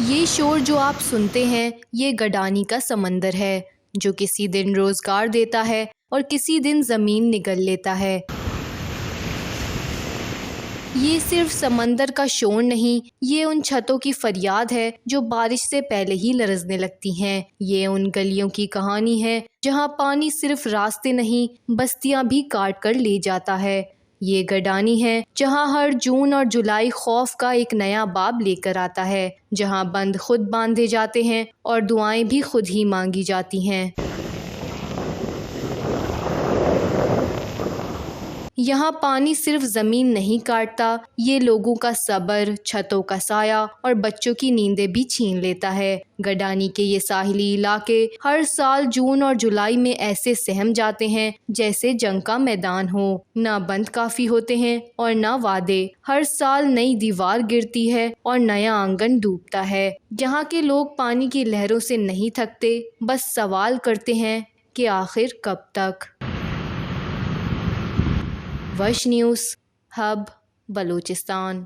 یہ شور جو آپ سنتے ہیں یہ گڈانی کا سمندر ہے جو کسی دن روزگار دیتا ہے اور کسی دن زمین نگل لیتا ہے۔ یہ صرف سمندر کا شور نہیں، یہ ان چھتوں کی فریاد ہے جو بارش سے پہلے ہی لرزنے لگتی ہیں۔ یہ ان گلیوں کی کہانی ہے جہاں پانی صرف راستے نہیں بستیاں بھی کاٹ کر لے جاتا ہے۔ یہ گڈانی ہے جہاں ہر جون اور جولائی خوف کا ایک نیا باب لے کر آتا ہے، جہاں بند خود باندھے جاتے ہیں اور دعائیں بھی خود ہی مانگی جاتی ہیں۔ یہاں پانی صرف زمین نہیں کاٹتا، یہ لوگوں کا صبر، چھتوں کا سایہ اور بچوں کی نیندیں بھی چھین لیتا ہے۔ گڈانی کے یہ ساحلی علاقے ہر سال جون اور جولائی میں ایسے سہم جاتے ہیں جیسے جنگ کا میدان ہو۔ نہ بند کافی ہوتے ہیں اور نہ وعدے، ہر سال نئی دیوار گرتی ہے اور نیا آنگن ڈوبتا ہے۔ یہاں کے لوگ پانی کی لہروں سے نہیں تھکتے، بس سوال کرتے ہیں کہ آخر کب تک؟ وش نیوز، ہب، بلوچستان۔